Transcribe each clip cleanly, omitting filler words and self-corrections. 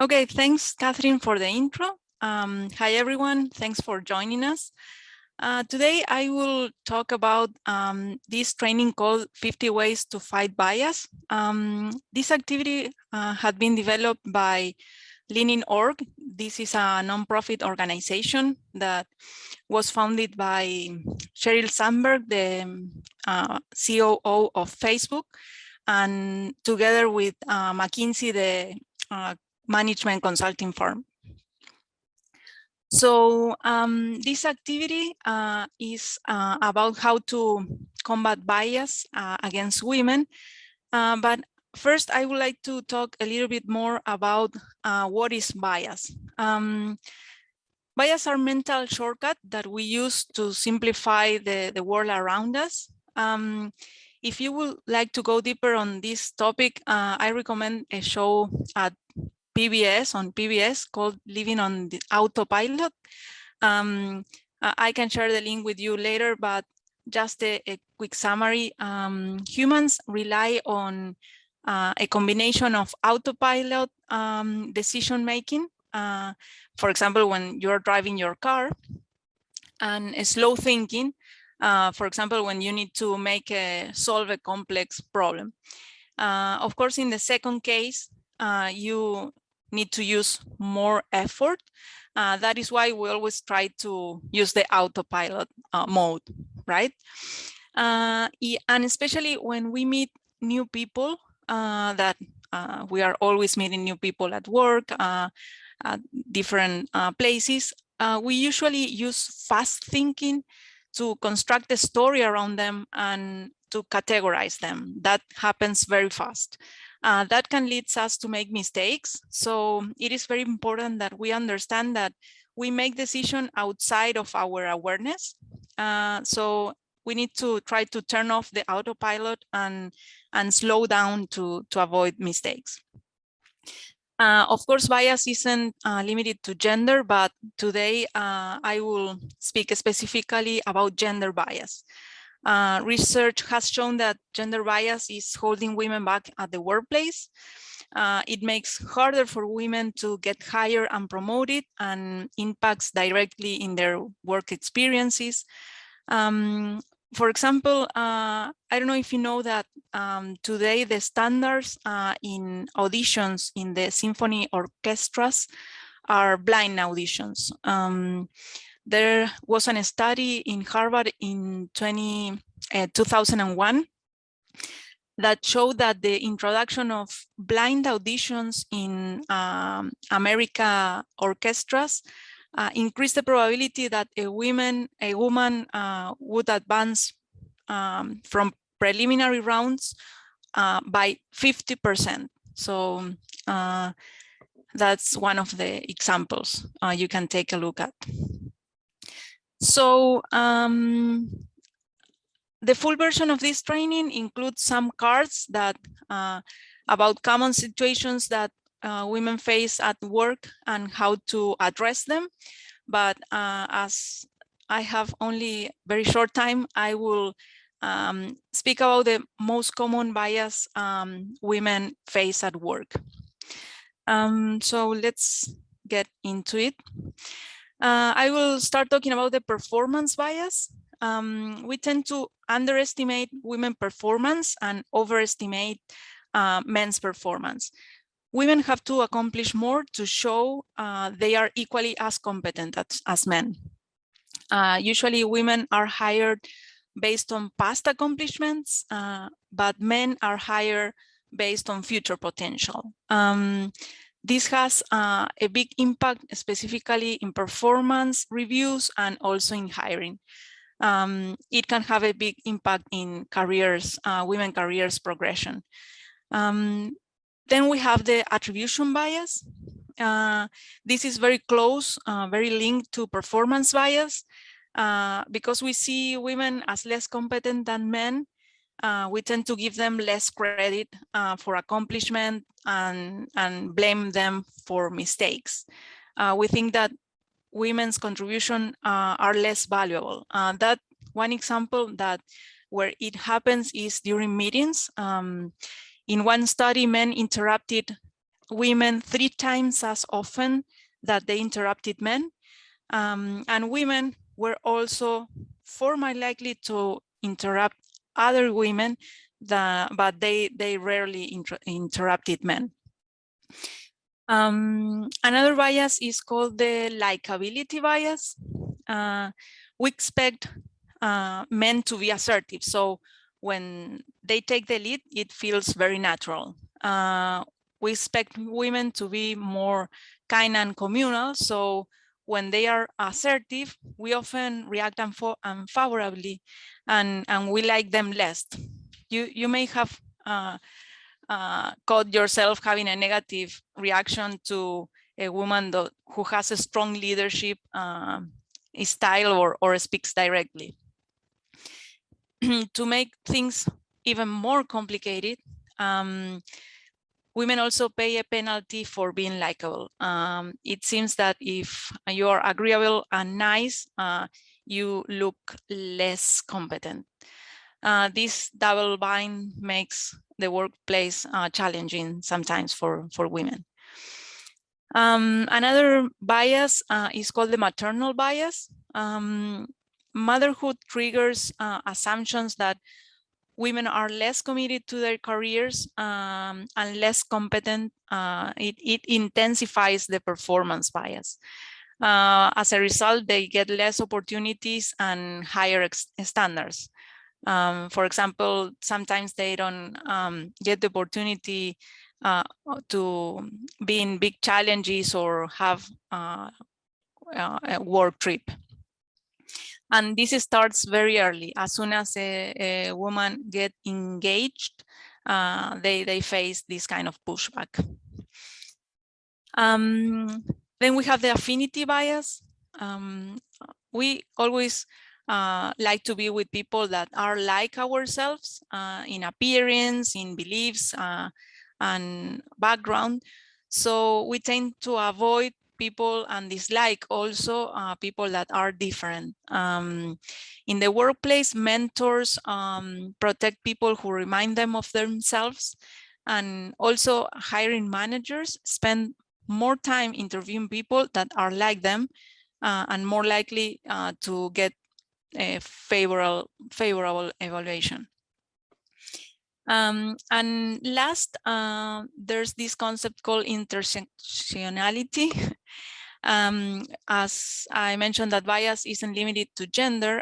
Okay, thanks, Catherine, for the intro. Hi, everyone. Thanks for joining us. Today, I will talk about this training called 50 Ways to Fight Bias. This activity had been developed by Leaning.org. This is a nonprofit organization that was founded by Sheryl Sandberg, the COO of Facebook, and together with McKinsey, the management consulting firm. So this activity is about how to combat bias against women. But first, I would like to talk a little bit more about what is bias. Bias are mental shortcuts that we use to simplify the world around us. If you would like to go deeper on this topic, I recommend a show at PBS called Living on the Autopilot. I can share the link with you later, but just a quick summary. Humans rely on a combination of autopilot decision making, for example, when you're driving your car, and slow thinking, for example, when you need to solve a complex problem. Of course, in the second case, you need to use more effort. That is why we always try to use the autopilot mode, right? And especially when we meet new people, that we are always meeting new people at work, at different places, we usually use fast thinking to construct a story around them and to categorize them. That happens very fast. That can lead us to make mistakes. So it is very important that we understand that we make decisions outside of our awareness. So we need to try to turn off the autopilot and slow down to avoid mistakes. Of course, bias isn't limited to gender, but today I will speak specifically about gender bias. Research has shown that gender bias is holding women back at the workplace. It makes harder for women to get hired and promoted and impacts directly in their work experiences. For example, I don't know if you know that today the standards in auditions in the symphony orchestras are blind auditions. There was a study in Harvard in 2001 that showed that the introduction of blind auditions in America orchestras increased the probability that a woman would advance from preliminary rounds by 50%. So that's one of the examples you can take a look at. So the full version of this training includes some cards that about common situations that women face at work and how to address them. But as I have only very short time, I will speak about the most common bias women face at work. So let's get into it. I will start talking about the performance bias. We tend to underestimate women's performance and overestimate men's performance. Women have to accomplish more to show they are equally as competent as men. Usually women are hired based on past accomplishments, but men are hired based on future potential. This has a big impact specifically in performance reviews and also in hiring. It can have a big impact in careers, women careers progression. Then we have the attribution bias. This is very close, very linked to performance bias. Because we see women as less competent than men, we tend to give them less credit for accomplishment and blame them for mistakes. We think that women's contribution are less valuable. That one example that where it happens is during meetings. In one study, men interrupted women 3 times as often that they interrupted men. And women were also 4 more likely to interrupt other women, but they rarely interrupted men. Another bias is called the likability bias. We expect men to be assertive. So when they take the lead, it feels very natural. We expect women to be more kind and communal. So when they are assertive, we often react unfavorably, and we like them less. You may have caught yourself having a negative reaction to a woman who has a strong leadership style or speaks directly. To make things even more complicated, women also pay a penalty for being likable. It seems that if you are agreeable and nice, you look less competent. This double bind makes the workplace challenging sometimes for women. Another bias is called the maternal bias. Motherhood triggers assumptions that women are less committed to their careers and less competent. It intensifies the performance bias. As a result, they get less opportunities and higher standards. For example, sometimes they don't get the opportunity to be in big challenges or have a work trip. And this starts very early. As soon as a woman gets engaged, they face this kind of pushback. Then we have the affinity bias. We always like to be with people that are like ourselves in appearance, in beliefs, and background. So we tend to avoid people and dislike also people that are different. In the workplace, mentors protect people who remind them of themselves, and also hiring managers spend more time interviewing people that are like them and more likely to get a favorable evaluation. And last, there's this concept called intersectionality. As I mentioned, that bias isn't limited to gender.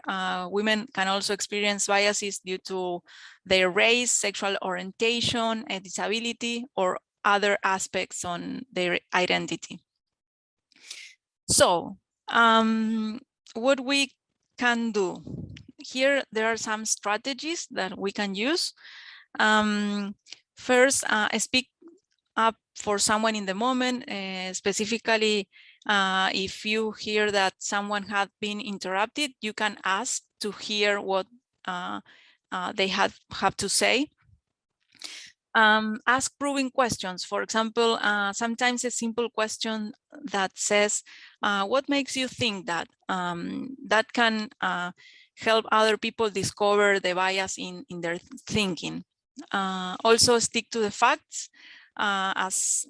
Women can also experience biases due to their race, sexual orientation, a disability, or other aspects on their identity. So what we can do here, there are some strategies that we can use. First, speak up for someone in the moment, specifically if you hear that someone had been interrupted, you can ask to hear what they have to say. Ask probing questions. For example, sometimes a simple question that says, what makes you think that? That can help other people discover the bias in their thinking. Also stick to the facts, as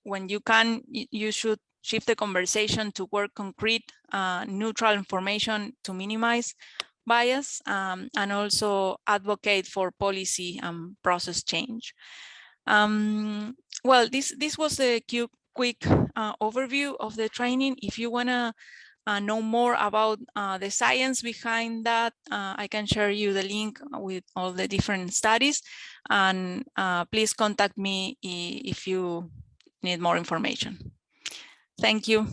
when you can, you should shift the conversation to work concrete, neutral information to minimize bias, and also advocate for policy and process change. Well, this was a quick overview of the training. If you want to know more about the science behind that, I can share you the link with all the different studies, and please contact me if you need more information. Thank you.